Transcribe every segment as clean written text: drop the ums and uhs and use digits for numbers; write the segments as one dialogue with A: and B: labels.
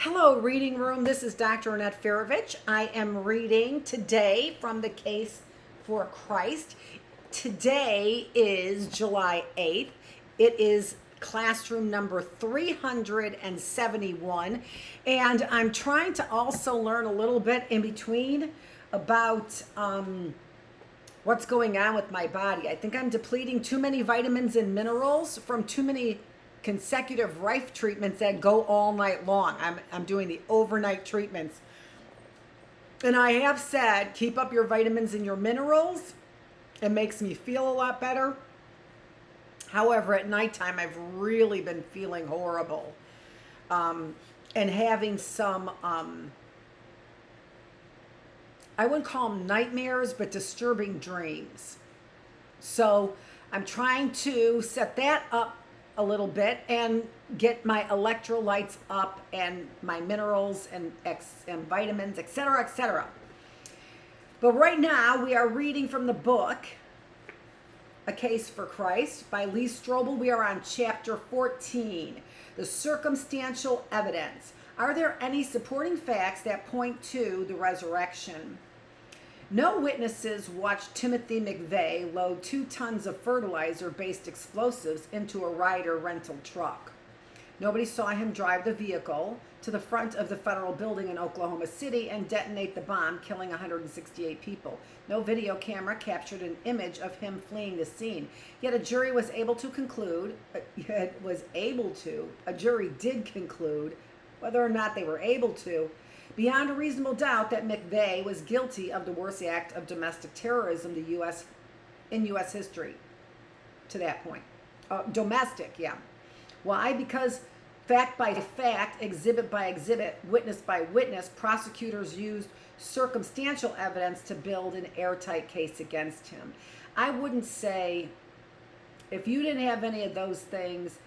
A: Hello, Reading Room. This is Dr. Annette Feravich. I am reading today from the Case for Christ. Today is July 8th. It is classroom number 371. And I'm trying to also learn a little bit in between about what's going on with my body. I think I'm depleting too many vitamins and minerals from too many consecutive Rife treatments that go all night long. I'm doing the overnight treatments. And I have said, keep up your vitamins and your minerals. It makes me feel a lot better. However, at nighttime, I've really been feeling horrible. And having some, I wouldn't call them nightmares, but disturbing dreams. So I'm trying to set that up a little bit and get my electrolytes up and my minerals and vitamins, etc., etc. But right now we are reading from the book A Case for Christ by Lee Strobel. We are on chapter 14, the circumstantial evidence. Are there any supporting facts that point to the resurrection? No witnesses watched Timothy McVeigh load 2 tons of fertilizer-based explosives into a Ryder rental truck. Nobody saw him drive the vehicle to the front of the federal building in Oklahoma City and detonate the bomb, killing 168 people. No video camera captured an image of him fleeing the scene. Yet a jury was able to conclude, a jury did conclude, whether or not they were able to, beyond a reasonable doubt, that McVeigh was guilty of the worst act of domestic terrorism in U.S. history to that point. Domestic, yeah. Why? Because fact by fact, exhibit by exhibit, witness by witness, prosecutors used circumstantial evidence to build an airtight case against him. I wouldn't say, if you didn't have any of those things,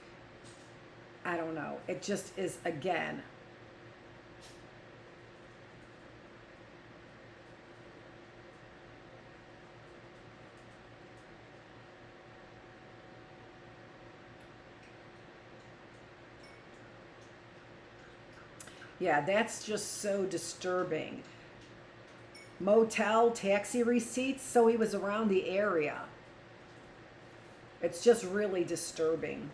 A: I don't know. It just is, again, yeah, that's just so disturbing. Motel, taxi receipts, so he was around the area. It's just really disturbing.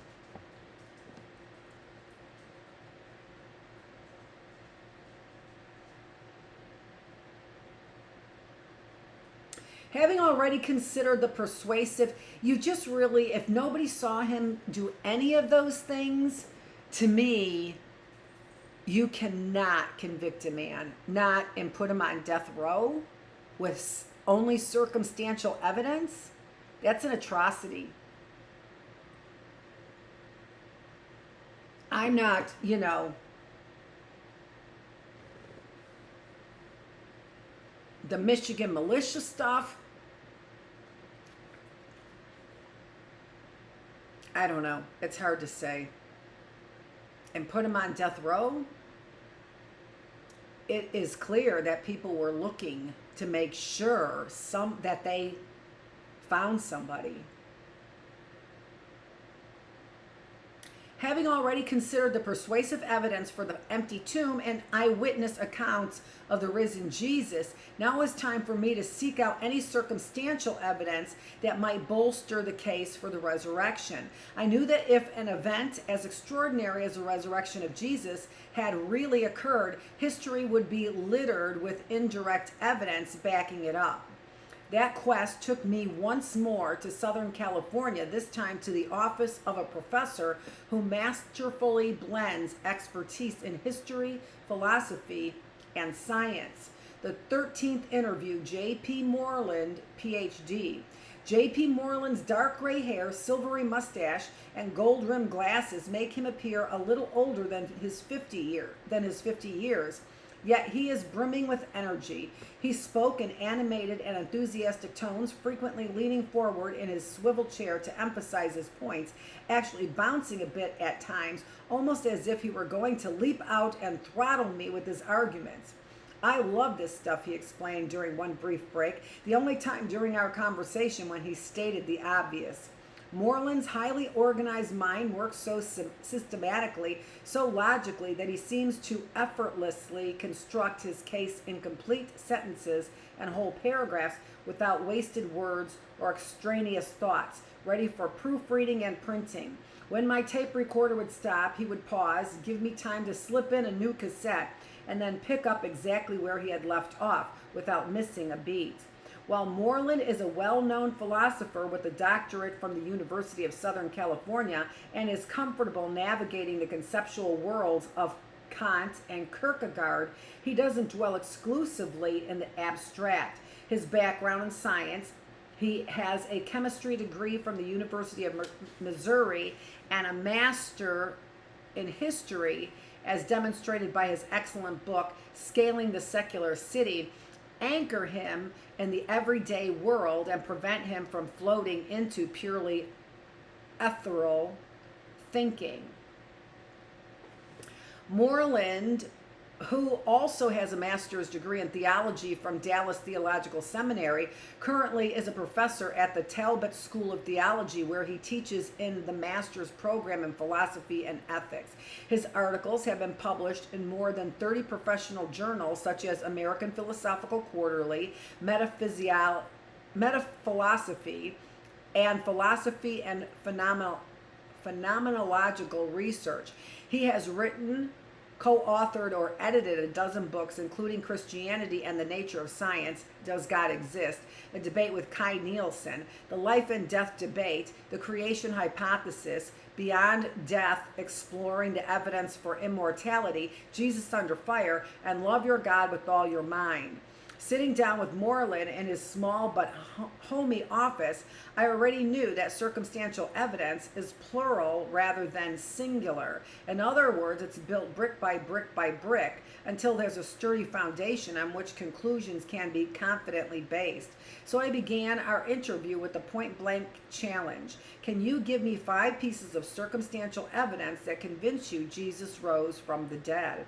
A: Having already considered the persuasive, you just really, if nobody saw him do any of those things, to me, you cannot convict a man, not and put him on death row with only circumstantial evidence. That's an atrocity. I'm not, the Michigan militia stuff. I don't know. It's hard to say. And put him on death row, it is clear that people were looking to make sure that they found somebody. Having already considered the persuasive evidence for the empty tomb and eyewitness accounts of the risen Jesus, now is time for me to seek out any circumstantial evidence that might bolster the case for the resurrection. I knew that if an event as extraordinary as the resurrection of Jesus had really occurred, history would be littered with indirect evidence backing it up. That quest took me once more to Southern California, this time to the office of a professor who masterfully blends expertise in history, philosophy, and science. The 13th interview, J.P. Moreland, Ph.D. J.P. Moreland's dark gray hair, silvery mustache, and gold-rimmed glasses make him appear a little older than his 50 years. Yet he is brimming with energy. He spoke in animated and enthusiastic tones, frequently leaning forward in his swivel chair to emphasize his points, actually bouncing a bit at times, almost as if he were going to leap out and throttle me with his arguments. I love this stuff, he explained during one brief break, the only time during our conversation when he stated the obvious. Moreland's highly organized mind works so systematically, so logically, that he seems to effortlessly construct his case in complete sentences and whole paragraphs without wasted words or extraneous thoughts, ready for proofreading and printing. When my tape recorder would stop, he would pause, give me time to slip in a new cassette, and then pick up exactly where he had left off without missing a beat. While Moreland is a well-known philosopher with a doctorate from the University of Southern California and is comfortable navigating the conceptual worlds of Kant and Kierkegaard, he doesn't dwell exclusively in the abstract. His background in science, he has a chemistry degree from the University of Missouri and a master in history, as demonstrated by his excellent book, Scaling the Secular City, anchor him in the everyday world and prevent him from floating into purely ethereal thinking. Moreland, who also has a master's degree in theology from Dallas Theological Seminary, currently is a professor at the Talbot School of Theology, where he teaches in the master's program in philosophy and ethics. His articles have been published in more than 30 professional journals, such as American Philosophical Quarterly, Metaphilosophy, and Philosophy and Phenomenological Research. He has written, co-authored, or edited a dozen books, including Christianity and the Nature of Science, Does God Exist?, a debate with Kai Nielsen, The Life and Death Debate, The Creation Hypothesis, Beyond Death, Exploring the Evidence for Immortality, Jesus Under Fire, and Love Your God with All Your Mind. Sitting down with Moreland in his small but homey office, I already knew that circumstantial evidence is plural rather than singular. In other words, it's built brick by brick by brick until there's a sturdy foundation on which conclusions can be confidently based. So I began our interview with a point-blank challenge. Can you give me 5 pieces of circumstantial evidence that convince you Jesus rose from the dead?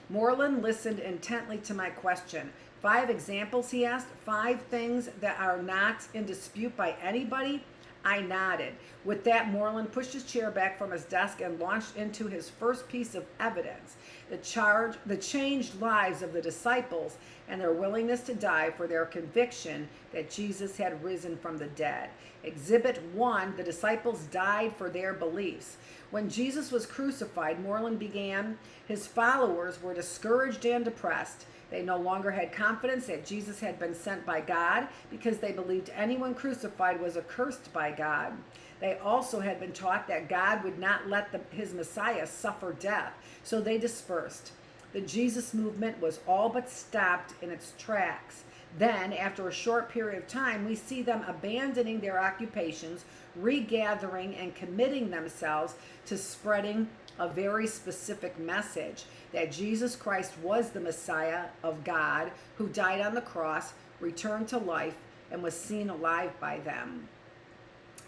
A: Moreland listened intently to my question. 5 examples, he asked. 5 things that are not in dispute by anybody? I nodded. With that, Moreland pushed his chair back from his desk and launched into his first piece of evidence: the changed lives of the disciples and their willingness to die for their conviction that Jesus had risen from the dead. Exhibit 1, the disciples died for their beliefs. When Jesus was crucified, Moreland began, his followers were discouraged and depressed. They no longer had confidence that Jesus had been sent by God because they believed anyone crucified was accursed by God. They also had been taught that God would not let his Messiah suffer death, so they dispersed. The Jesus movement was all but stopped in its tracks. Then, after a short period of time, we see them abandoning their occupations, regathering, and committing themselves to spreading a very specific message: that Jesus Christ was the Messiah of God, who died on the cross, returned to life, and was seen alive by them.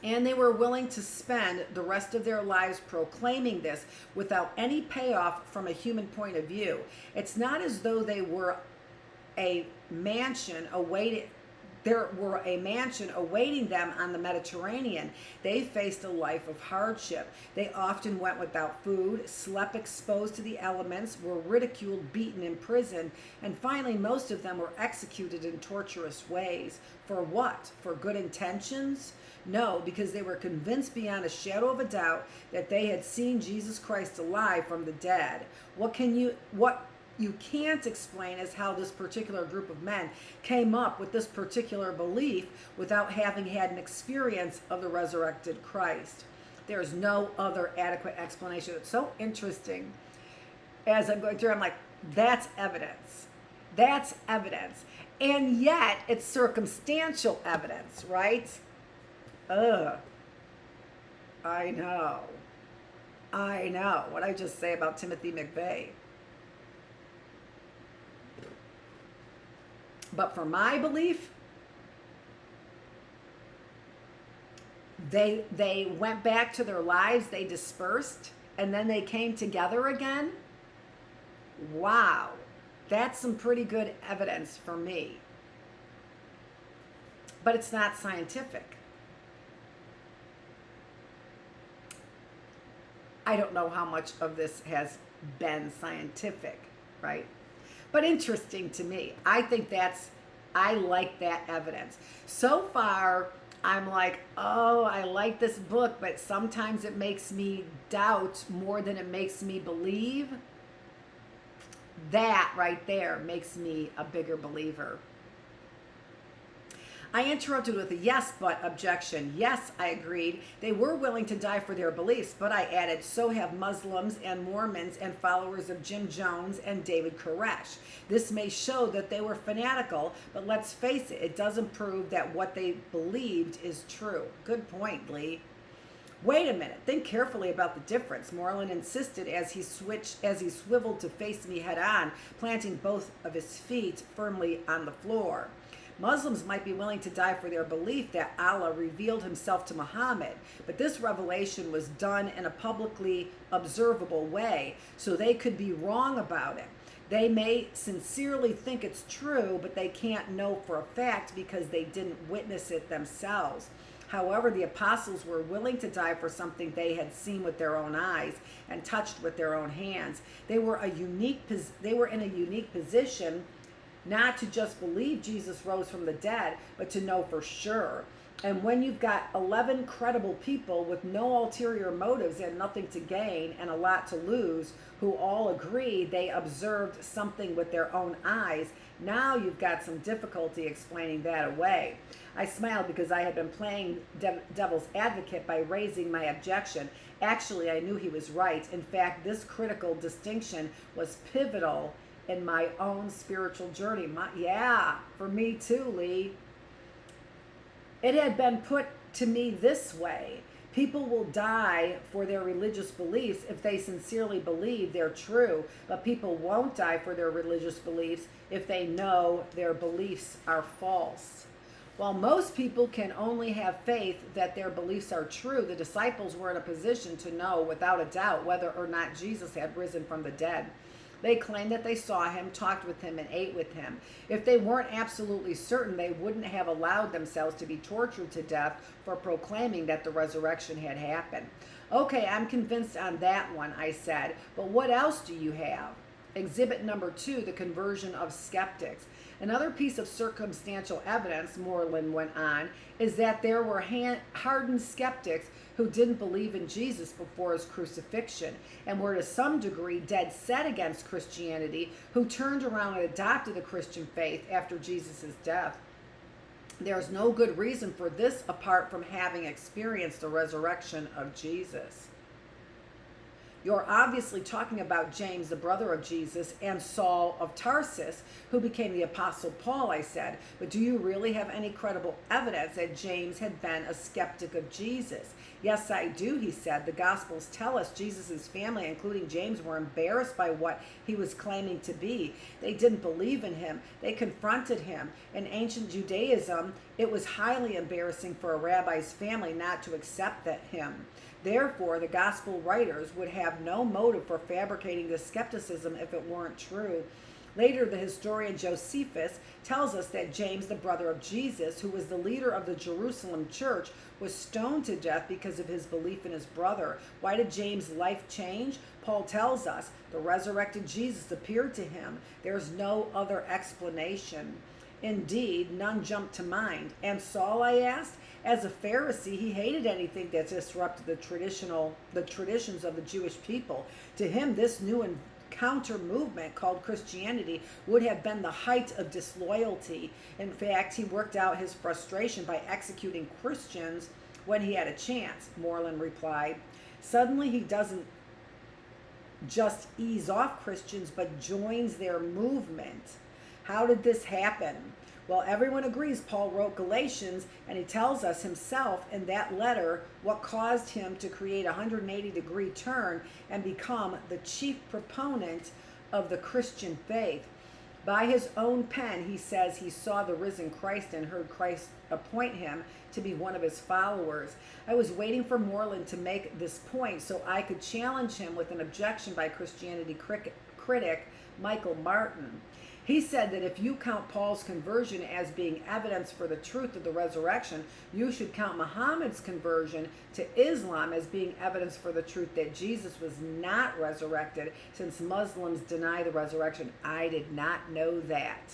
A: And they were willing to spend the rest of their lives proclaiming this without any payoff from a human point of view. It's not as though they were a mansion awaiting them on the Mediterranean. They faced a life of hardship. They often went without food, slept exposed to the elements, were ridiculed, beaten, imprisoned, and finally most of them were executed in torturous ways. For what? For good intentions? No, because they were convinced beyond a shadow of a doubt that they had seen Jesus Christ alive from the dead. What you can't explain is how this particular group of men came up with this particular belief without having had an experience of the resurrected Christ. There's no other adequate explanation. It's so interesting. As I'm going through, I'm like, that's evidence. That's evidence. And yet, it's circumstantial evidence, right? I know. What I just say about Timothy McVeigh. But for my belief, they went back to their lives, they dispersed, and then they came together again. Wow, that's some pretty good evidence for me. But it's not scientific. I don't know how much of this has been scientific, right? But interesting to me. I like that evidence. So far, I'm like, oh, I like this book, but sometimes it makes me doubt more than it makes me believe. That right there makes me a bigger believer. I interrupted with a yes, but objection. Yes, I agreed. They were willing to die for their beliefs, but I added, so have Muslims and Mormons and followers of Jim Jones and David Koresh. This may show that they were fanatical, but let's face it, it doesn't prove that what they believed is true. Good point, Lee. Wait a minute, think carefully about the difference, Moreland insisted as he swiveled to face me head on, planting both of his feet firmly on the floor. Muslims might be willing to die for their belief that Allah revealed himself to Muhammad, but this revelation was done in a publicly observable way, so they could be wrong about it. They may sincerely think it's true, but they can't know for a fact because they didn't witness it themselves. However, the apostles were willing to die for something they had seen with their own eyes and touched with their own hands. They were in a unique position not to just believe Jesus rose from the dead, but to know for sure. And when you've got 11 credible people with no ulterior motives and nothing to gain and a lot to lose, who all agree they observed something with their own eyes, now you've got some difficulty explaining that away. I smiled because I had been playing devil's advocate by raising my objection. Actually, I knew he was right. In fact, this critical distinction was pivotal in my own spiritual journey. For me too, Lee. It had been put to me this way. People will die for their religious beliefs if they sincerely believe they're true, but people won't die for their religious beliefs if they know their beliefs are false. While most people can only have faith that their beliefs are true, the disciples were in a position to know without a doubt whether or not Jesus had risen from the dead. They claimed that they saw him, talked with him, and ate with him. If they weren't absolutely certain, they wouldn't have allowed themselves to be tortured to death for proclaiming that the resurrection had happened. Okay, I'm convinced on that one, I said, but what else do you have? Exhibit number 2, the conversion of skeptics. Another piece of circumstantial evidence, Moreland went on, is that there were hardened skeptics who didn't believe in Jesus before his crucifixion and were to some degree dead set against Christianity, who turned around and adopted the Christian faith after Jesus' death. There's no good reason for this apart from having experienced the resurrection of Jesus. You're obviously talking about James, the brother of Jesus, and Saul of Tarsus, who became the Apostle Paul, I said. But do you really have any credible evidence that James had been a skeptic of Jesus? Yes, I do, he said. The Gospels tell us Jesus' family, including James, were embarrassed by what he was claiming to be. They didn't believe in him. They confronted him. In ancient Judaism, it was highly embarrassing for a rabbi's family not to accept him. Therefore, the gospel writers would have no motive for fabricating this skepticism if it weren't true. Later, the historian Josephus tells us that James, the brother of Jesus, who was the leader of the Jerusalem church, was stoned to death because of his belief in his brother. Why did James' life change? Paul tells us the resurrected Jesus appeared to him. There's no other explanation. Indeed, none jumped to mind. And Saul, I asked? As a Pharisee, he hated anything that disrupted the traditions of the Jewish people. To him, this new and counter movement called Christianity would have been the height of disloyalty. In fact, he worked out his frustration by executing Christians when he had a chance, Moreland replied. Suddenly, he doesn't just ease off Christians, but joins their movement. How did this happen? Well, everyone agrees Paul wrote Galatians, and he tells us himself in that letter what caused him to create a 180-degree turn and become the chief proponent of the Christian faith. By his own pen, he says he saw the risen Christ and heard Christ appoint him to be one of his followers. I was waiting for Moreland to make this point so I could challenge him with an objection by Christianity critic Michael Martin. He said that if you count Paul's conversion as being evidence for the truth of the resurrection, you should count Muhammad's conversion to Islam as being evidence for the truth that Jesus was not resurrected, since Muslims deny the resurrection. I did not know that.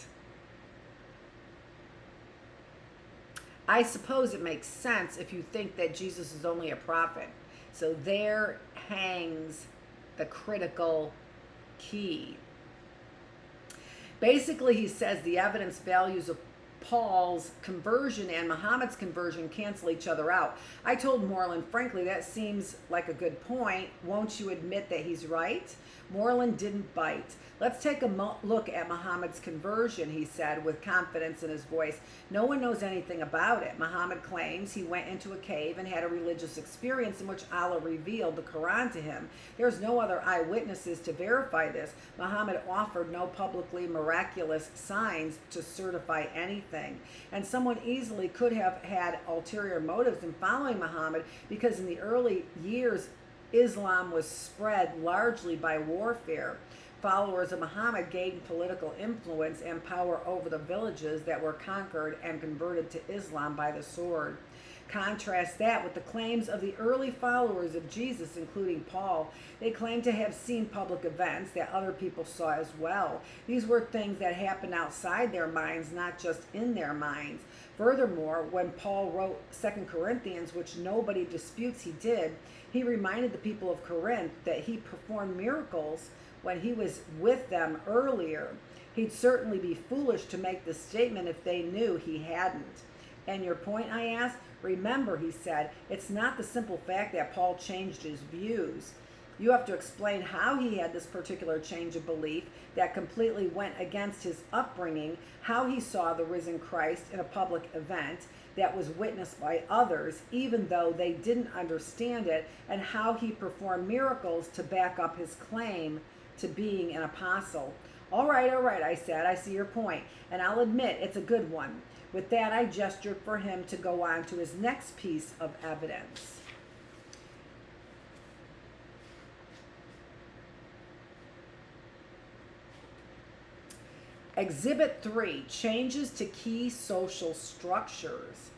A: I suppose it makes sense if you think that Jesus is only a prophet. So there hangs the critical key. Basically, he says the evidence values of Paul's conversion and Muhammad's conversion cancel each other out. I told Moreland, frankly, that seems like a good point. Won't you admit that he's right? Moreland didn't bite. Let's take a look at Muhammad's conversion, he said with confidence in his voice. No one knows anything about it. Muhammad claims he went into a cave and had a religious experience in which Allah revealed the Quran to him. There's no other eyewitnesses to verify this. Muhammad offered no publicly miraculous signs to certify anything. And someone easily could have had ulterior motives in following Muhammad, because in the early years, Islam was spread largely by warfare. Followers of Muhammad gained political influence and power over the villages that were conquered and converted to Islam by the sword. Contrast that with the claims of the early followers of Jesus, including Paul. They claimed to have seen public events that other people saw as well. These were things that happened outside their minds, not just in their minds. Furthermore, when Paul wrote 2 Corinthians, which nobody disputes he did, he reminded the people of Corinth that he performed miracles when he was with them earlier. He'd certainly be foolish to make this statement if they knew he hadn't. And your point, I asked? Remember, he said, it's not the simple fact that Paul changed his views. You have to explain how he had this particular change of belief that completely went against his upbringing, how he saw the risen Christ in a public event that was witnessed by others, even though they didn't understand it, and how he performed miracles to back up his claim to being an apostle. All right, I said, I see your point, and I'll admit it's a good one. With that, I gestured for him to go on to his next piece of evidence. Exhibit 3, changes to key social structures.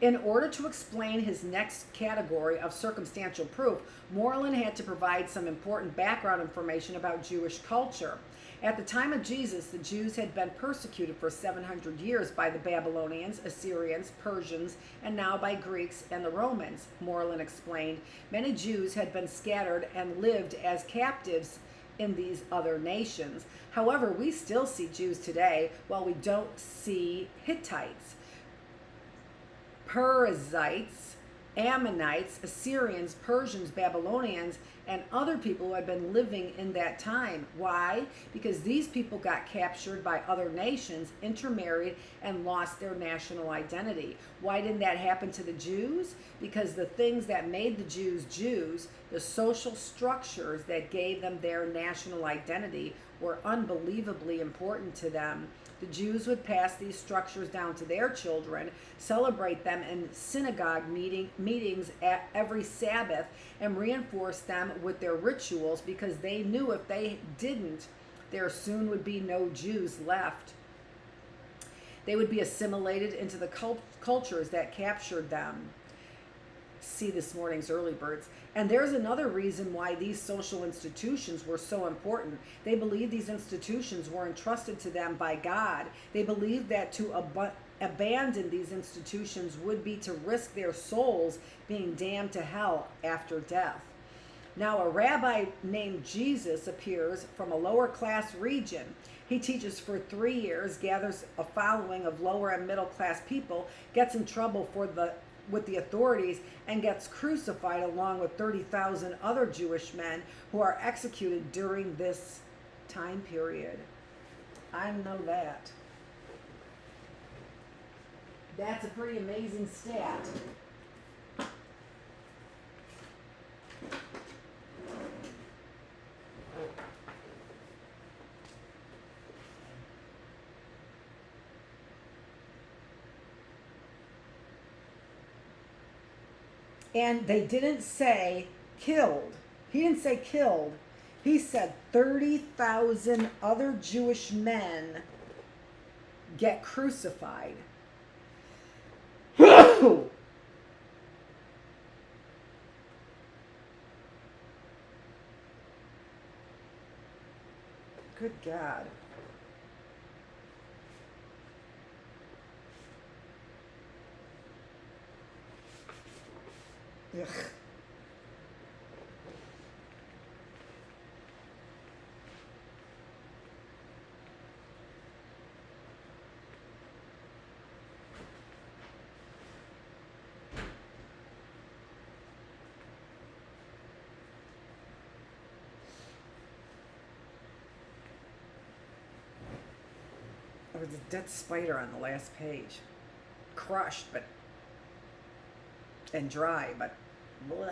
A: In order to explain his next category of circumstantial proof, Moreland had to provide some important background information about Jewish culture. At the time of Jesus, the Jews had been persecuted for 700 years by the Babylonians, Assyrians, Persians, and now by Greeks and the Romans, Moreland explained. Many Jews had been scattered and lived as captives in these other nations. However, we still see Jews today, while we don't see Hittites, Perizzites, Ammonites, Assyrians, Persians, Babylonians, and other people who had been living in that time. Why? Because these people got captured by other nations, intermarried, and lost their national identity. Why didn't that happen to the Jews? Because the things that made the Jews Jews, the social structures that gave them their national identity, were unbelievably important to them. The Jews would pass these structures down to their children, celebrate them in synagogue meetings at every Sabbath, and reinforce them with their rituals, because they knew if they didn't, there soon would be no Jews left. They would be assimilated into the cultures that captured them. See this morning's Early Birds. And there's another reason why these social institutions were so important. They believed these institutions were entrusted to them by God. They believed that to abandon these institutions would be to risk their souls being damned to hell after death. Now, a rabbi named Jesus appears from a lower class region. He teaches for 3 years, gathers a following of lower and middle class people, gets in trouble with the authorities, and gets crucified along with 30,000 other Jewish men who are executed during this time period. I know that. That's a pretty amazing stat. And they didn't say killed. He didn't say killed. He said 30,000 other Jewish men get crucified. Good God. Ugh. There was a dead spider on the last page. Crushed, and dry, but blah.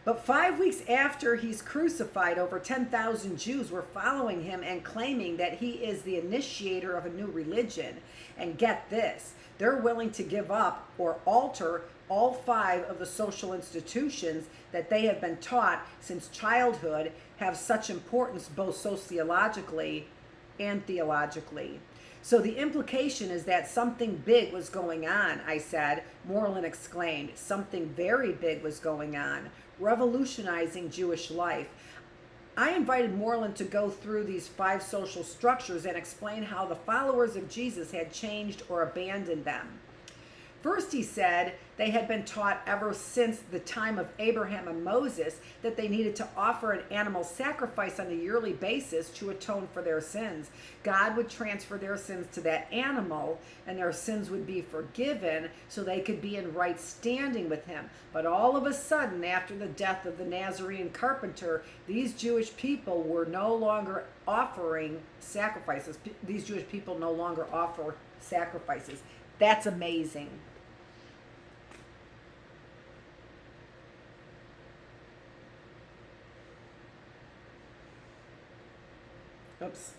A: But 5 weeks after he's crucified, over 10,000 Jews were following him and claiming that he is the initiator of a new religion. And get this, they're willing to give up or alter all 5 of the social institutions that they have been taught since childhood have such importance both sociologically and theologically. So the implication is that something big was going on, I said. Moreland exclaimed. Something very big was going on, revolutionizing Jewish life. I invited Moreland to go through these 5 social structures and explain how the followers of Jesus had changed or abandoned them. First, he said they had been taught ever since the time of Abraham and Moses that they needed to offer an animal sacrifice on a yearly basis to atone for their sins. God would transfer their sins to that animal, and their sins would be forgiven so they could be in right standing with him. But all of a sudden, after the death of the Nazarene carpenter, these Jewish people were no longer offering sacrifices. These Jewish people no longer offer sacrifices. That's amazing. Oops.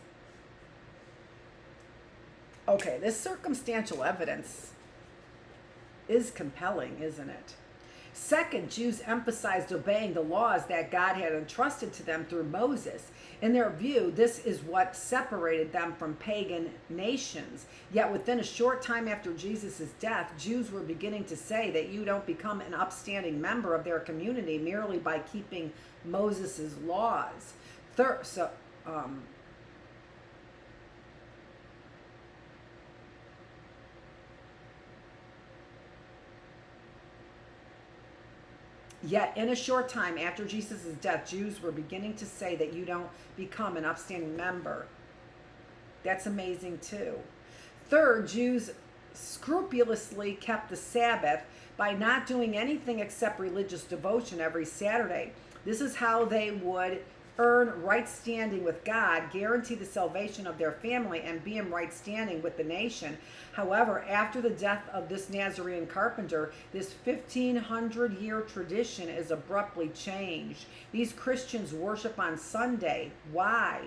A: Okay, this circumstantial evidence is compelling, isn't it? Second, Jews emphasized obeying the laws that God had entrusted to them through Moses. In their view, this is what separated them from pagan nations. Yet within a short time after Jesus' death, Jews were beginning to say that you don't become an upstanding member of their community merely by keeping Moses' laws. Yet in a short time after Jesus' death, Jews were beginning to say that you don't become an upstanding member. That's amazing too. Third, Jews scrupulously kept the Sabbath by not doing anything except religious devotion every Saturday. This is how they would earn right standing with God, guarantee the salvation of their family, and be in right standing with the nation. However, after the death of this Nazarene carpenter, this 1,500-year tradition is abruptly changed. These Christians worship on Sunday. Why?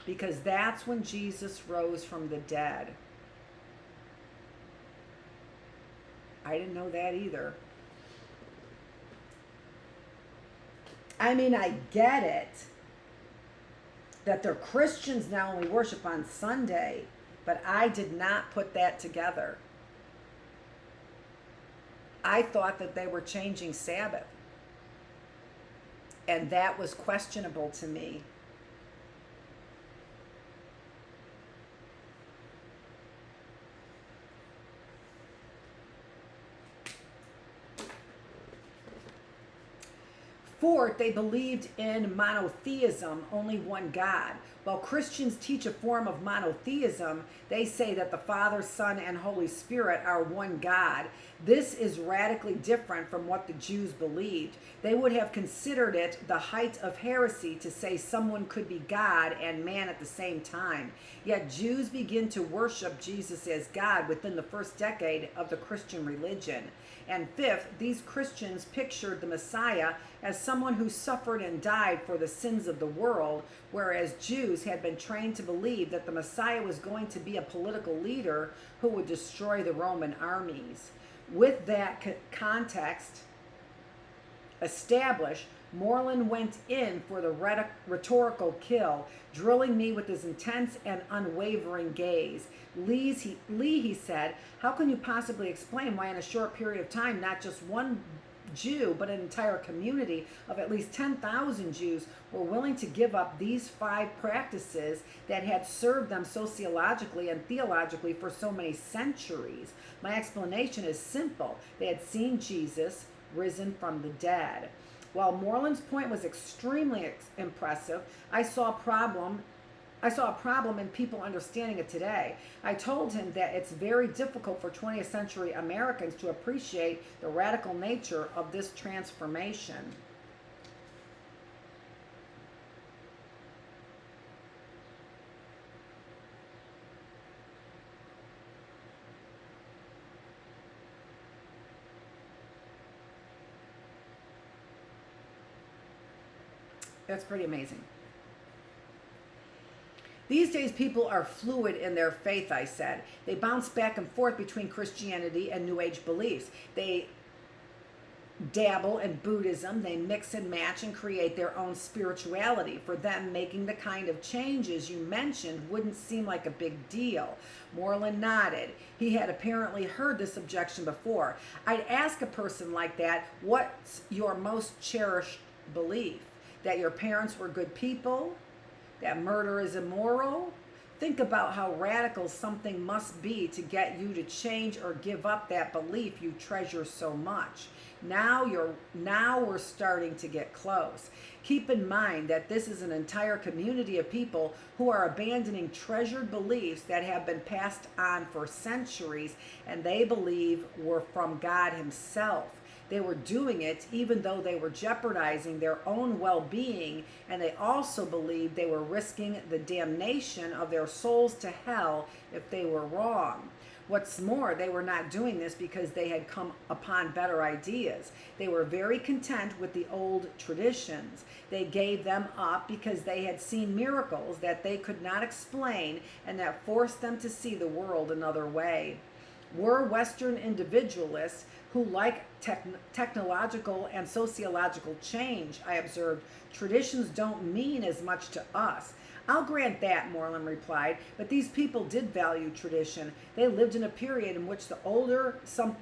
A: Because that's when Jesus rose from the dead. I didn't know that either. I mean, I get it that they're Christians now only worship on Sunday, but I did not put that together. I thought that they were changing Sabbath, and that was questionable to me. Fourth, they believed in monotheism, only one God. While Christians teach a form of monotheism, they say that the Father, Son, and Holy Spirit are one God. This is radically different from what the Jews believed. They would have considered it the height of heresy to say someone could be God and man at the same time. Yet Jews begin to worship Jesus as God within the first decade of the Christian religion. And fifth, these Christians pictured the Messiah as someone who suffered and died for the sins of the world, whereas Jews had been trained to believe that the Messiah was going to be a political leader who would destroy the Roman armies. With that context established, Moreland went in for the rhetorical kill, drilling me with his intense and unwavering gaze. Lee, he said, how can you possibly explain why in a short period of time, not just one Jew, but an entire community of at least 10,000 Jews were willing to give up these 5 practices that had served them sociologically and theologically for so many centuries? My explanation is simple. They had seen Jesus risen from the dead. While Moreland's point was extremely impressive, I saw a problem in people understanding it today. I told him that it's very difficult for 20th century Americans to appreciate the radical nature of this transformation. That's pretty amazing. These days, people are fluid in their faith, I said. They bounce back and forth between Christianity and New Age beliefs. They dabble in Buddhism. They mix and match and create their own spirituality. For them, making the kind of changes you mentioned wouldn't seem like a big deal. Moreland nodded. He had apparently heard this objection before. I'd ask a person like that, what's your most cherished belief? That your parents were good people? That murder is immoral? Think about how radical something must be to get you to change or give up that belief you treasure so much. Now we're starting to get close. Keep in mind that this is an entire community of people who are abandoning treasured beliefs that have been passed on for centuries and they believe were from God himself. They were doing it even though they were jeopardizing their own well-being, and they also believed they were risking the damnation of their souls to hell if they were wrong. What's more, they were not doing this because they had come upon better ideas. They were very content with the old traditions. They gave them up because they had seen miracles that they could not explain and that forced them to see the world another way. We're Western individualists who like technological and sociological change, I observed. Traditions don't mean as much to us. I'll grant that, Moreland replied, but these people did value tradition. They lived in a period in which the older something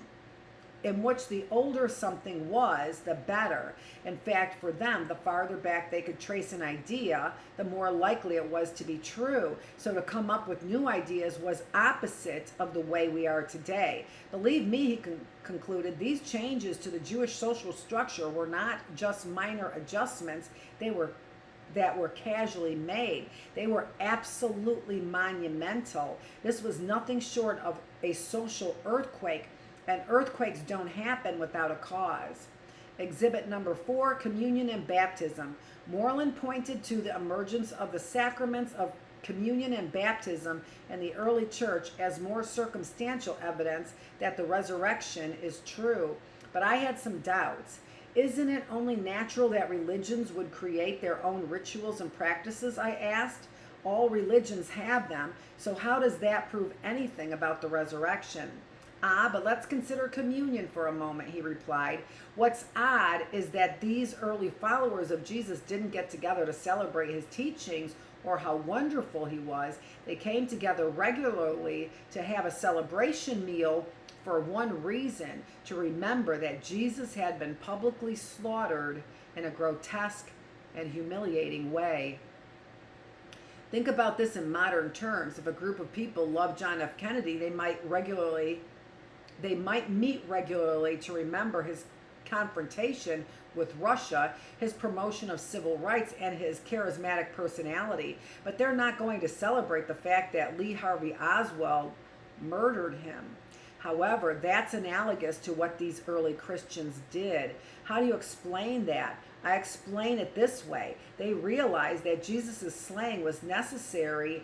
A: was, the better. In fact, for them, the farther back they could trace an idea, the more likely it was to be true. So to come up with new ideas was opposite of the way we are today. Believe me, he concluded, these changes to the Jewish social structure were not just minor adjustments that were casually made. They were absolutely monumental. This was nothing short of a social earthquake, and earthquakes don't happen without a cause. Exhibit number 4, communion and baptism. Moreland pointed to the emergence of the sacraments of communion and baptism in the early church as more circumstantial evidence that the resurrection is true. But I had some doubts. Isn't it only natural that religions would create their own rituals and practices, I asked? All religions have them, so how does that prove anything about the resurrection? But let's consider communion for a moment, he replied. What's odd is that these early followers of Jesus didn't get together to celebrate his teachings or how wonderful he was. They came together regularly to have a celebration meal for one reason, to remember that Jesus had been publicly slaughtered in a grotesque and humiliating way. Think about this in modern terms. If a group of people love John F. Kennedy, they might meet regularly to remember his confrontation with Russia, his promotion of civil rights, and his charismatic personality. But they're not going to celebrate the fact that Lee Harvey Oswald murdered him. However, that's analogous to what these early Christians did. How do you explain that? I explain it this way. They realized that Jesus' slaying was a necessary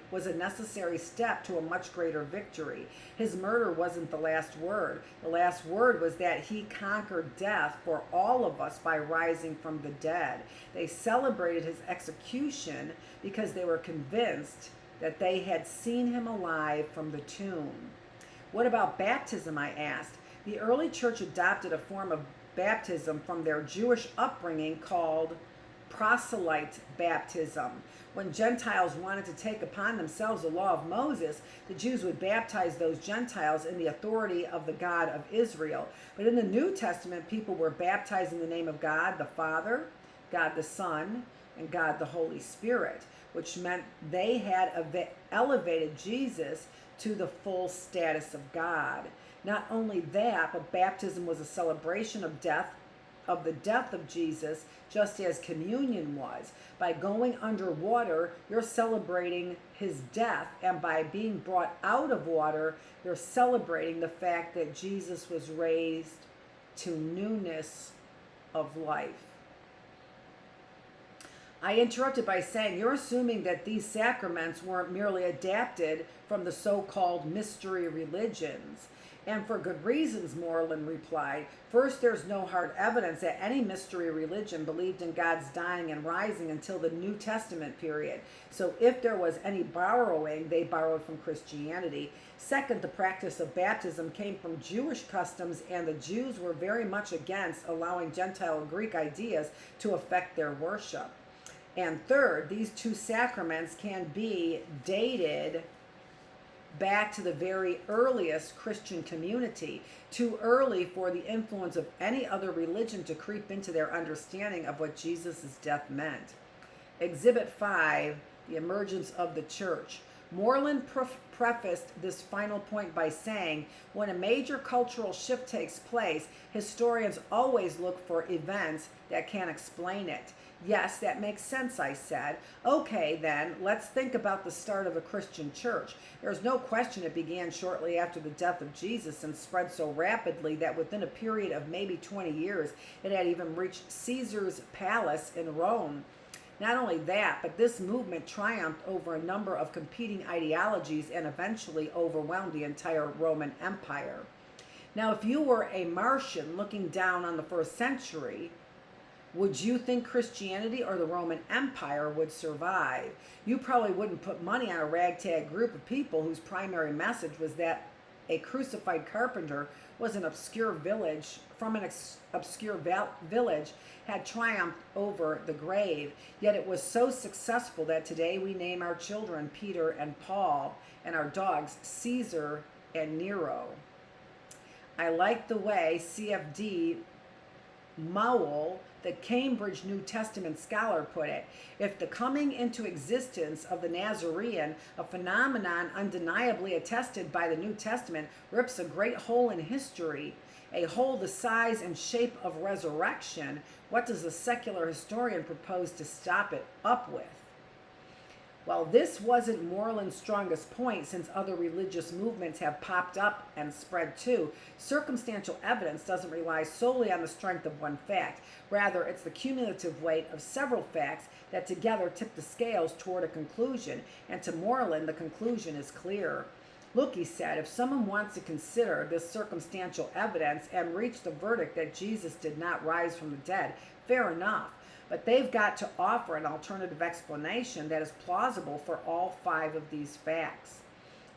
A: step to a much greater victory. His murder wasn't the last word. The last word was that he conquered death for all of us by rising from the dead. They celebrated his execution because they were convinced that they had seen him alive from the tomb. What about baptism, I asked. The early church adopted a form of baptism from their Jewish upbringing called proselyte baptism. When Gentiles wanted to take upon themselves the law of Moses, the Jews would baptize those Gentiles in the authority of the God of Israel. But in the New Testament, people were baptized in the name of God the Father, God the Son, and God the Holy Spirit, which meant they had elevated Jesus to the full status of God. Not only that, but baptism was a celebration of the death of Jesus, just as communion was. By going underwater, you're celebrating his death, and by being brought out of water, you're celebrating the fact that Jesus was raised to newness of life. I interrupted by saying, you're assuming that these sacraments weren't merely adapted from the so-called mystery religions. And for good reasons, Moreland replied. First, there's no hard evidence that any mystery religion believed in God's dying and rising until the New Testament period. So if there was any borrowing, they borrowed from Christianity. Second, the practice of baptism came from Jewish customs, and the Jews were very much against allowing Gentile Greek ideas to affect their worship. And third, these two sacraments can be dated back to the very earliest Christian community, too early for the influence of any other religion to creep into their understanding of what Jesus' death meant. Exhibit 5, the emergence of the church. Moreland prefaced this final point by saying, when a major cultural shift takes place, historians always look for events that can explain it. Yes, that makes sense, I said. Okay, then, let's think about the start of a Christian church. There's no question it began shortly after the death of Jesus and spread so rapidly that within a period of maybe 20 years, it had even reached Caesar's palace in Rome. Not only that, but this movement triumphed over a number of competing ideologies and eventually overwhelmed the entire Roman Empire. Now, if you were a Martian looking down on the first century, would you think Christianity or the Roman Empire would survive? You probably wouldn't put money on a ragtag group of people whose primary message was that a crucified carpenter was an obscure village, village had triumphed over the grave. Yet it was so successful that today we name our children Peter and Paul and our dogs Caesar and Nero. I like the way CFD Mowell, the Cambridge New Testament scholar, put it. If the coming into existence of the Nazarene, a phenomenon undeniably attested by the New Testament, rips a great hole in history, a hole the size and shape of resurrection, what does a secular historian propose to stop it up with? Well, this wasn't Moreland's strongest point, since other religious movements have popped up and spread too. Circumstantial evidence doesn't rely solely on the strength of one fact. Rather, it's the cumulative weight of several facts that together tip the scales toward a conclusion. And to Moreland, the conclusion is clear. Look, he said, if someone wants to consider this circumstantial evidence and reach the verdict that Jesus did not rise from the dead, fair enough. But they've got to offer an alternative explanation that is plausible for all 5 of these facts.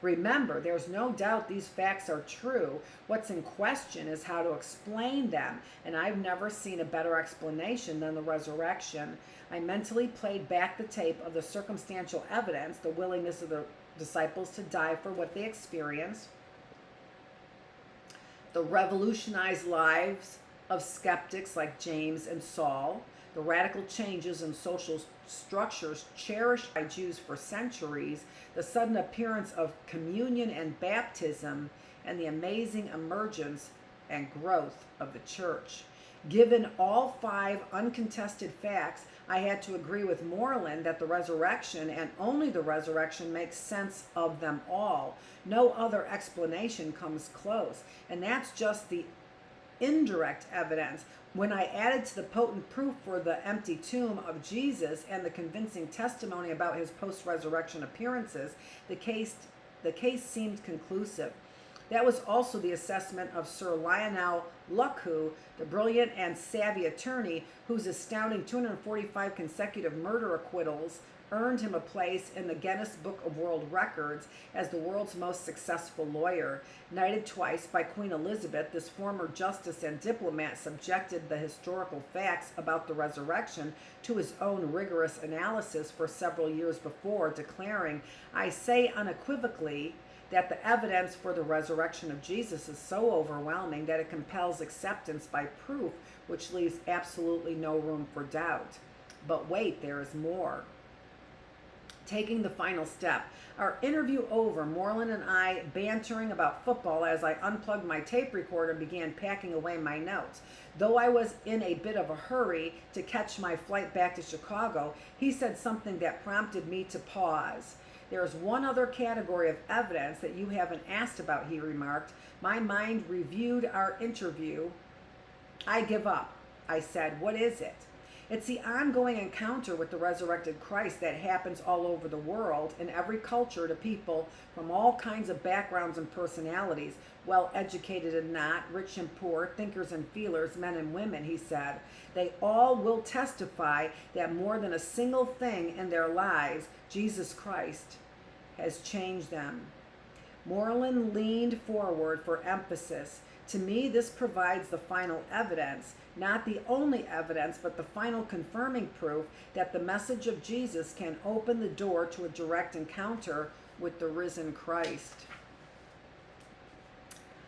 A: Remember, there's no doubt these facts are true. What's in question is how to explain them, and I've never seen a better explanation than the resurrection. I mentally played back the tape of the circumstantial evidence, the willingness of the disciples to die for what they experienced, the revolutionized lives of skeptics like James and Saul, the radical changes in social structures cherished by Jews for centuries, the sudden appearance of communion and baptism, and the amazing emergence and growth of the church. Given all 5 uncontested facts, I had to agree with Moreland that the resurrection, and only the resurrection, makes sense of them all. No other explanation comes close, and that's just the indirect evidence. When I added to the potent proof for the empty tomb of Jesus and the convincing testimony about his post-resurrection appearances, the case seemed conclusive. That was also the assessment of Sir Lionel Luckhoo, the brilliant and savvy attorney whose astounding 245 consecutive murder acquittals earned him a place in the Guinness Book of World Records as the world's most successful lawyer. Knighted twice by Queen Elizabeth, this former justice and diplomat subjected the historical facts about the resurrection to his own rigorous analysis for several years before, declaring, "I say unequivocally that the evidence for the resurrection of Jesus is so overwhelming that it compels acceptance by proof, which leaves absolutely no room for doubt. But wait, there is more." Taking the final step. Our interview over, Moreland and I bantering about football as I unplugged my tape recorder and began packing away my notes. Though I was in a bit of a hurry to catch my flight back to Chicago, he said something that prompted me to pause. "There is one other category of evidence that you haven't asked about," he remarked. My mind reviewed our interview. "I give up," I said. "What is it?" "It's the ongoing encounter with the resurrected Christ that happens all over the world, in every culture, to people from all kinds of backgrounds and personalities, well educated and not, rich and poor, thinkers and feelers, men and women," he said. "They all will testify that more than a single thing in their lives, Jesus Christ has changed them." Moreland leaned forward for emphasis. "To me, this provides the final evidence, not the only evidence, but the final confirming proof that the message of Jesus can open the door to a direct encounter with the risen Christ."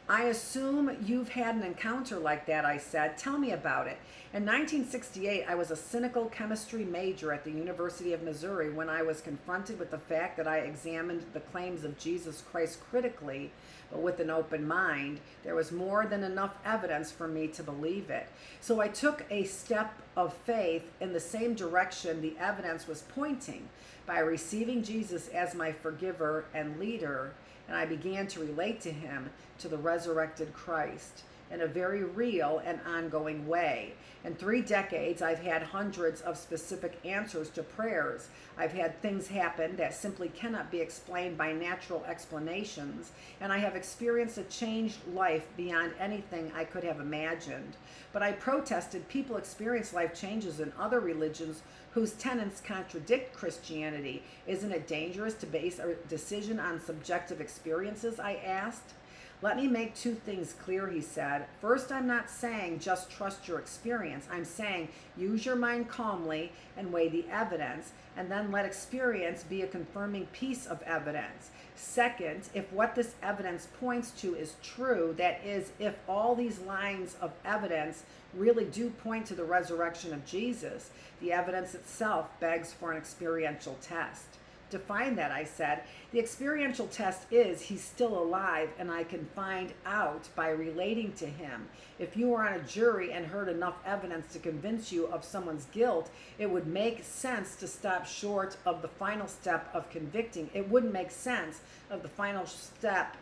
A: "I assume you've had an encounter like that," I said. "Tell me about it." "In 1968, I was a cynical chemistry major at the University of Missouri when I was confronted with the fact that I examined the claims of Jesus Christ critically, but with an open mind. There was more than enough evidence for me to believe it. So I took a step of faith in the same direction the evidence was pointing by receiving Jesus as my forgiver and leader, and I began to relate to him, to the resurrected Christ, in a very real and ongoing way. In 3 decades, I've had hundreds of specific answers to prayers. I've had things happen that simply cannot be explained by natural explanations, and I have experienced a changed life beyond anything I could have imagined. But I protested people experience life changes in other religions whose tenets contradict Christianity. Isn't it dangerous to base a decision on subjective experiences, I asked. "Let me make 2 things clear," he said. "First, I'm not saying just trust your experience. I'm saying use your mind calmly and weigh the evidence, and then let experience be a confirming piece of evidence. Second, if what this evidence points to is true, that is, if all these lines of evidence really do point to the resurrection of Jesus, the evidence itself begs for an experiential test." "Define that," I said. "The experiential test is he's still alive, and I can find out by relating to him. If you were on a jury and heard enough evidence to convince you of someone's guilt, it would make sense to stop short of the final step of convicting. It wouldn't make sense of the final step.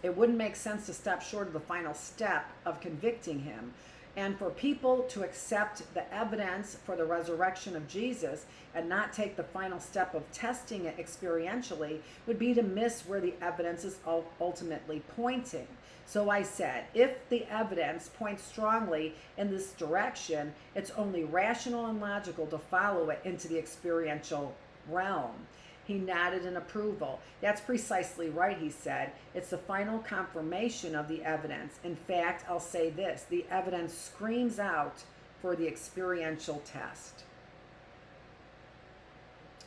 A: It wouldn't make sense to stop short of the final step of convicting him. And for people to accept the evidence for the resurrection of Jesus and not take the final step of testing it experientially would be to miss where the evidence is ultimately pointing. So I said, if the evidence points strongly in this direction, it's only rational and logical to follow it into the experiential realm." He nodded in approval. "That's precisely right," he said. "It's the final confirmation of the evidence. In fact, I'll say this, the evidence screams out for the experiential test."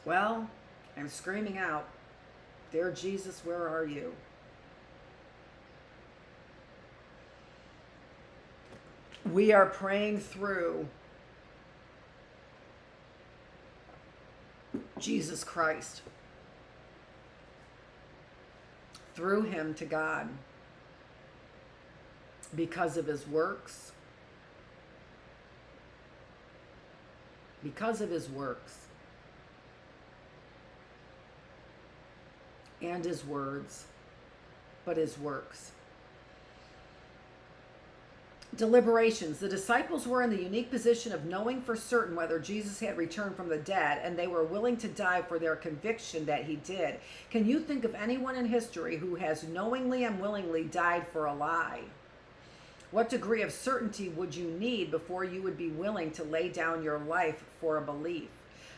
A: Well, I'm screaming out, "Dear Jesus, where are you?" We are praying through Jesus Christ, through him to God, because of his works, and his words, but his works. Deliberations. The disciples were in the unique position of knowing for certain whether Jesus had returned from the dead, and they were willing to die for their conviction that he did. Can you think of anyone in history who has knowingly and willingly died for a lie? What degree of certainty would you need before you would be willing to lay down your life for a belief?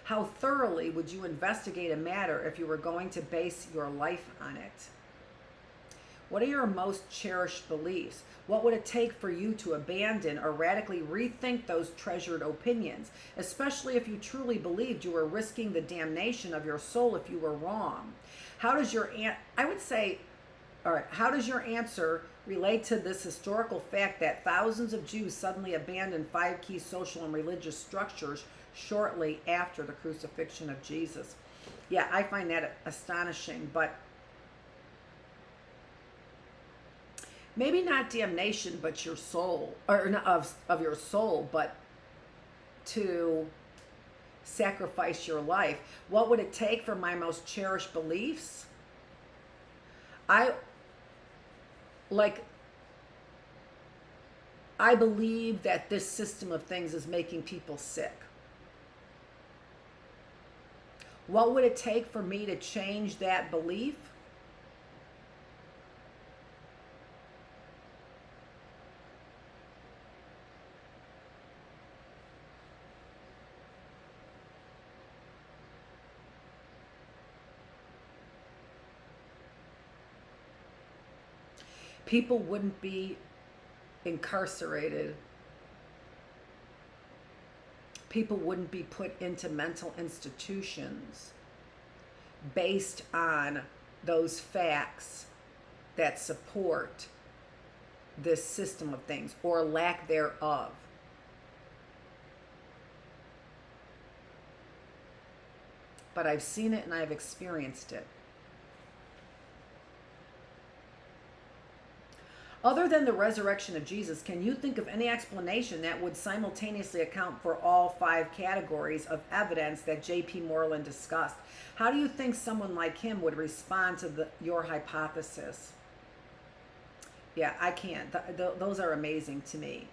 A: How thoroughly would you investigate a matter if you were going to base your life on it? What are your most cherished beliefs? What would it take for you to abandon or radically rethink those treasured opinions, especially if you truly believed you were risking the damnation of your soul if you were wrong? How does your how does your answer relate to this historical fact that thousands of Jews suddenly abandoned 5 key social and religious structures shortly after the crucifixion of Jesus? Yeah, I find that astonishing, but maybe not damnation, but your soul, or not of your soul, but to sacrifice your life. What would it take for my most cherished beliefs? I believe that this system of things is making people sick. What would it take for me to change that belief? People wouldn't be incarcerated. People wouldn't be put into mental institutions based on those facts that support this system of things or lack thereof. But I've seen it and I've experienced it. Other than the resurrection of Jesus, can you think of any explanation that would simultaneously account for all 5 categories of evidence that J.P. Moreland discussed? How do you think someone like him would respond to your hypothesis? Yeah, I can't. Those are amazing to me.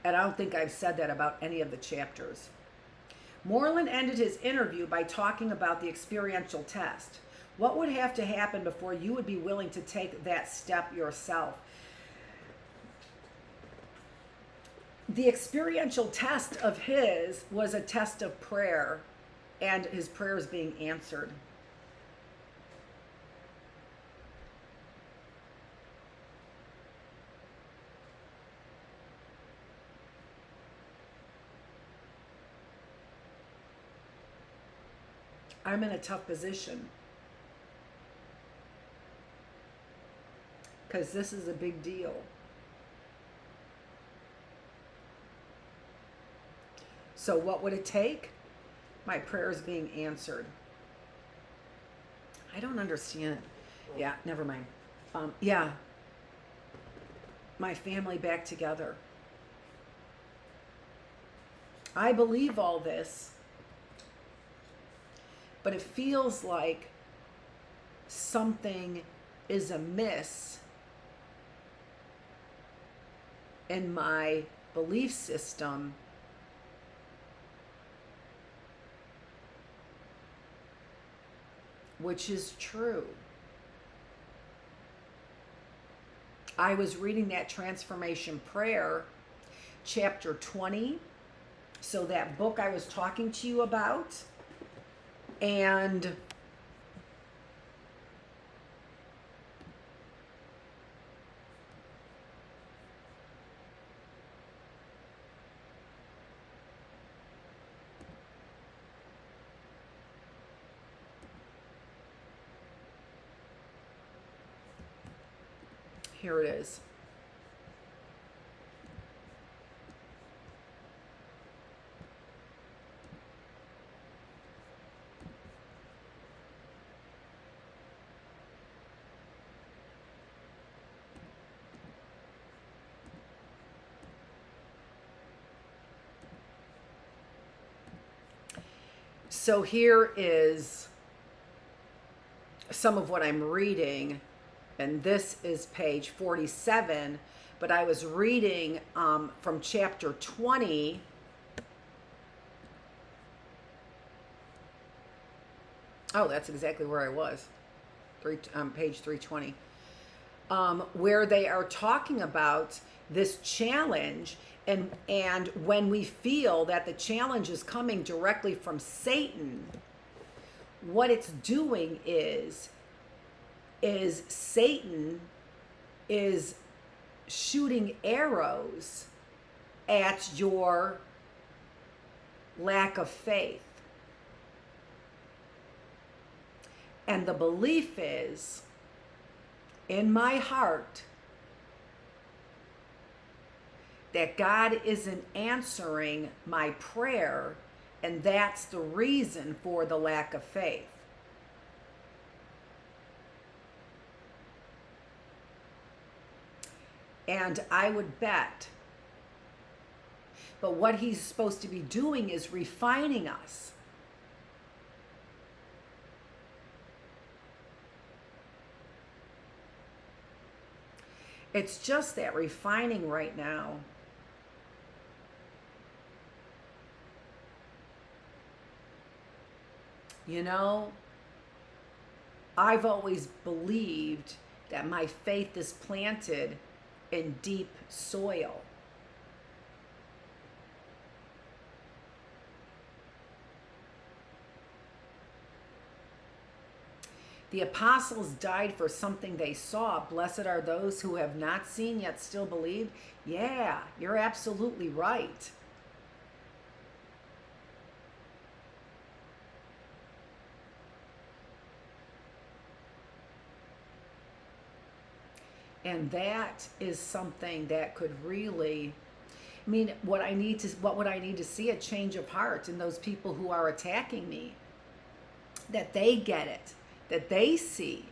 A: And I don't think I've said that about any of the chapters. Moreland ended his interview by talking about the experiential test. What would have to happen before you would be willing to take that step yourself? The experiential test of his was a test of prayer and his prayers being answered. I'm in a tough position, because this is a big deal. So what would it take? My prayers being answered. I don't understand. Yeah, never mind. Yeah. My family back together. I believe all this, but it feels like something is amiss in my belief system, which is true. I was reading that Transformation Prayer, chapter 20, so that book I was talking to you about, and here it is. So here is some of what I'm reading, and this is page 47, but I was reading from chapter 20. Oh, that's exactly where I was, page 320, where they are talking about this challenge And when we feel that the challenge is coming directly from Satan, what it's doing is Satan is shooting arrows at your lack of faith. And the belief is, in my heart, that God isn't answering my prayer, and that's the reason for the lack of faith. And I would bet, but what he's supposed to be doing is refining us. It's just that refining right now. You know, I've always believed that my faith is planted in deep soil. The apostles died for something they saw. Blessed are those who have not seen yet still believe. Yeah, you're absolutely right. And that is something that could really, I mean, what would I need to see? A change of heart in those people who are attacking me. That they get it. That they see.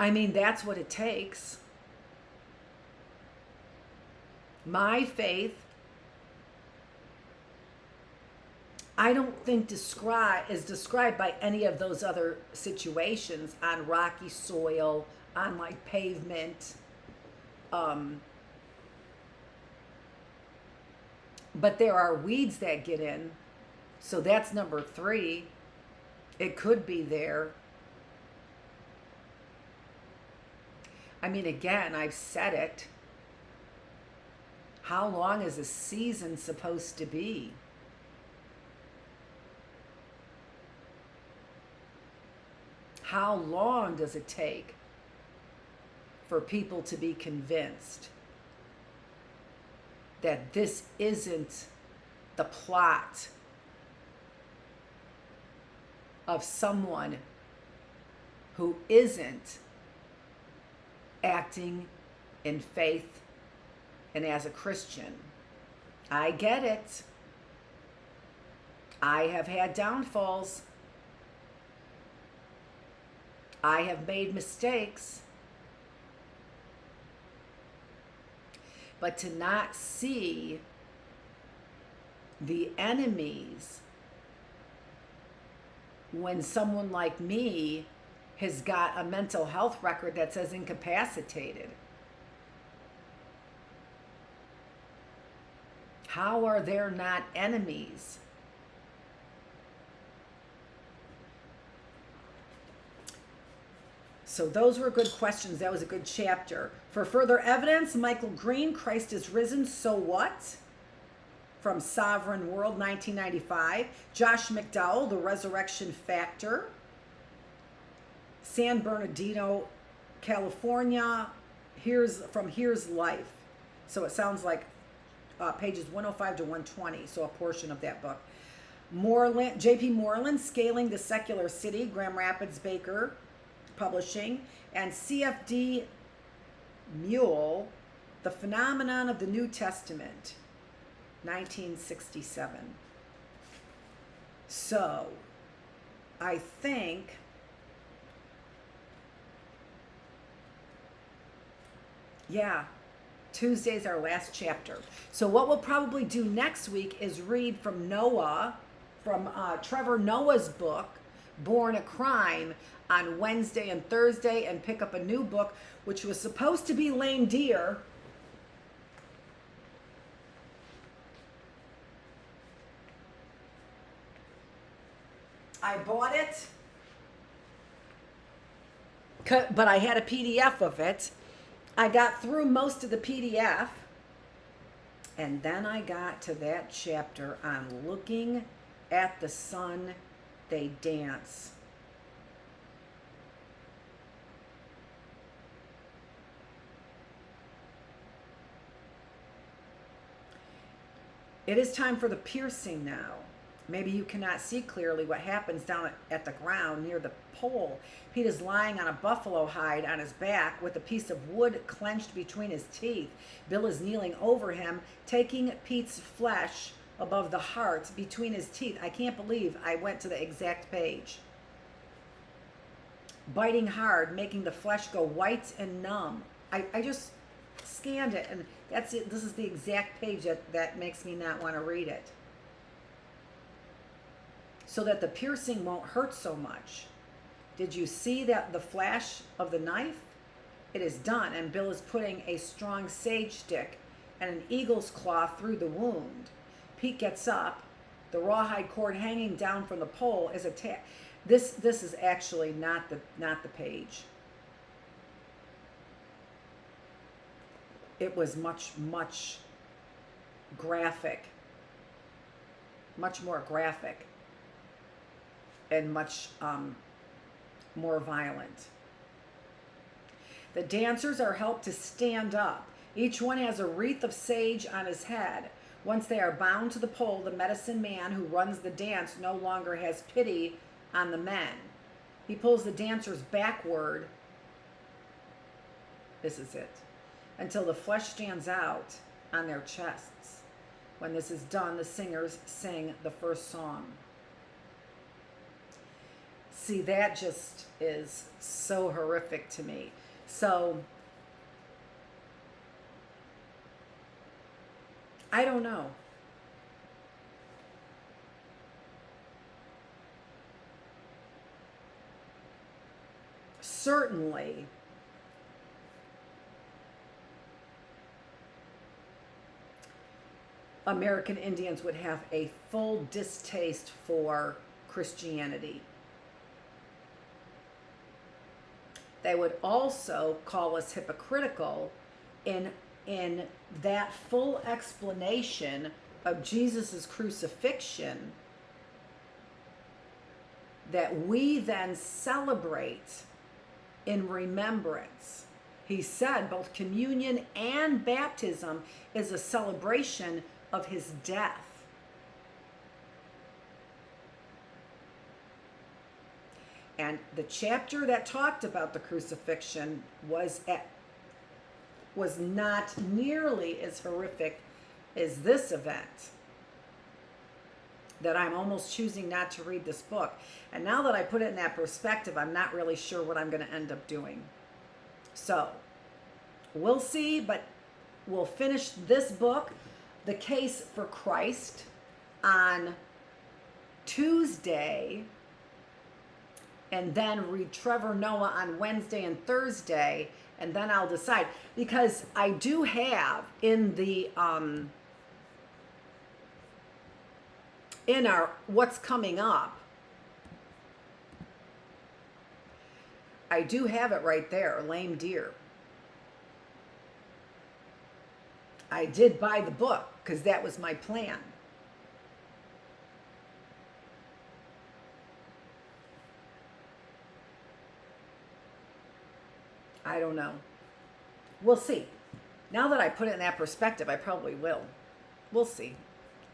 A: I mean, that's what it takes. My faith, I don't think is described by any of those other situations on rocky soil, on like pavement. But there are weeds that get in. So that's number 3. It could be there. I mean, again, I've said it. How long is a season supposed to be? How long does it take for people to be convinced that this isn't the plot of someone who isn't acting in faith and as a Christian? I get it. I have had downfalls. I have made mistakes. But to not see the enemies when someone like me has got a mental health record that says incapacitated. How are there not enemies? So those were good questions. That was a good chapter. For further evidence, Michael Green, Christ is Risen, So What? From Sovereign World, 1995. Josh McDowell, The Resurrection Factor. San Bernardino, California. Here's Life. So it sounds like pages 105 to 120, so a portion of that book. J.P. Moreland, Scaling the Secular City, Grand Rapids Baker Publishing, and C.F.D. Mule, The Phenomenon of the New Testament, 1967. So, I think Tuesday's our last chapter. So what we'll probably do next week is read from Noah, from Trevor Noah's book, Born a Crime, on Wednesday and Thursday, and pick up a new book, which was supposed to be Lame Deer. I bought it, but I had a PDF of it. I got through most of the PDF, and then I got to that chapter on looking at the sun, they dance. It is time for the piercing now. Maybe you cannot see clearly what happens down at the ground near the pole. Pete is lying on a buffalo hide on his back with a piece of wood clenched between his teeth. Bill is kneeling over him, taking Pete's flesh above the heart between his teeth. I can't believe I went to the exact page. Biting hard, making the flesh go white and numb. I just scanned it, and that's it. This is the exact page that makes me not want to read it. So that the piercing won't hurt so much. Did you see that the flash of the knife? It is done, and Bill is putting a strong sage stick and an eagle's claw through the wound. Pete gets up. The rawhide cord hanging down from the pole is attached. This is actually not the page. It was much graphic, much more graphic, and much more violent. The dancers are helped to stand up. Each one has a wreath of sage on his head. Once they are bound to the pole, the medicine man who runs the dance no longer has pity on the men. He pulls the dancers backward. This is it. Until the flesh stands out on their chests. When this is done, the singers sing the first song. See, that just is so horrific to me. So, I don't know. Certainly, American Indians would have a full distaste for Christianity. They would also call us hypocritical in that full explanation of Jesus's crucifixion that we then celebrate in remembrance. He said both communion and baptism is a celebration of his death. And the chapter that talked about the crucifixion was not nearly as horrific as this event, that I'm almost choosing not to read this book. And now that I put it in that perspective, I'm not really sure what I'm going to end up doing. So, we'll see, but we'll finish this book, The Case for Christ, on Tuesday, and then read Trevor Noah on Wednesday and Thursday, and then I'll decide. Because I do have in the in our what's coming up, I do have it right there, Lame Deer. I did buy the book because that was my plan. I don't know. We'll see. Now that I put it in that perspective, I probably will. We'll see.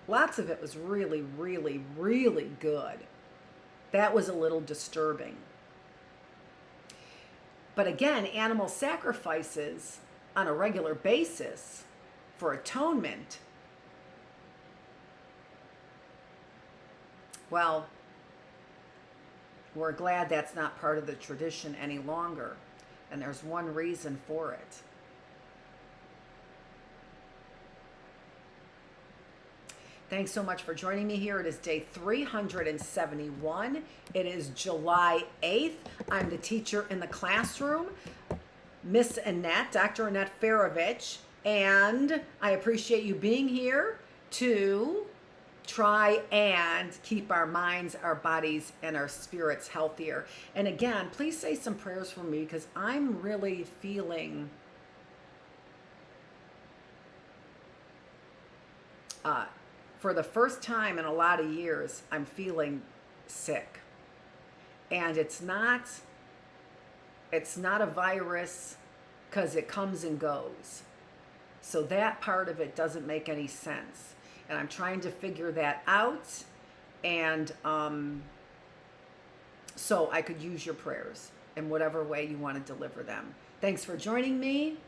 A: Lots of it was really, really, really good. That was a little disturbing. But again, animal sacrifices on a regular basis for atonement, well, we're glad that's not part of the tradition any longer. And there's one reason for it. Thanks so much for joining me here. It is day 371. It is July 8th. I'm the teacher in the classroom, Miss Annette, Dr. Annette Feravich, and I appreciate you being here to try and keep our minds, our bodies, and our spirits healthier. And again, please say some prayers for me, because I'm really feeling for the first time in a lot of years, I'm feeling sick. And it's not a virus, because it comes and goes. So that part of it doesn't make any sense. And I'm trying to figure that out. And so I could use your prayers in whatever way you want to deliver them. Thanks for joining me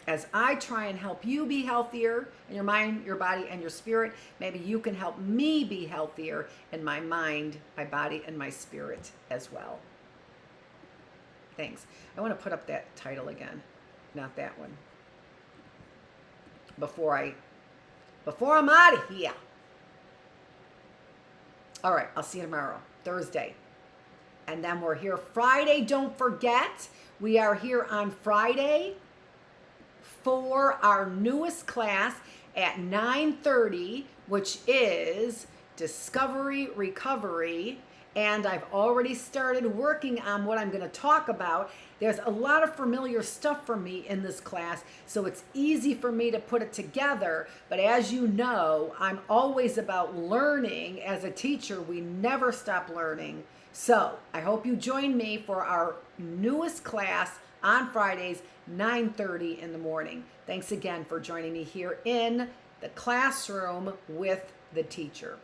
A: as I try and help you be healthier in your mind, your body, and your spirit. Maybe you can help me be healthier in my mind, my body, and my spirit as well. Thanks. I want to put up that title again, not that one. Before I'm out of here. All right, I'll see you tomorrow, Thursday. And then we're here Friday. Don't forget, we are here on Friday for our newest class at 9:30, which is Discovery Recovery. And I've already started working on what I'm going to talk about. There's a lot of familiar stuff for me in this class, so it's easy for me to put it together. But as you know, I'm always about learning. As a teacher, we never stop learning. So I hope you join me for our newest class on Fridays, 9:30 in the morning. Thanks again for joining me here in the classroom with the teacher.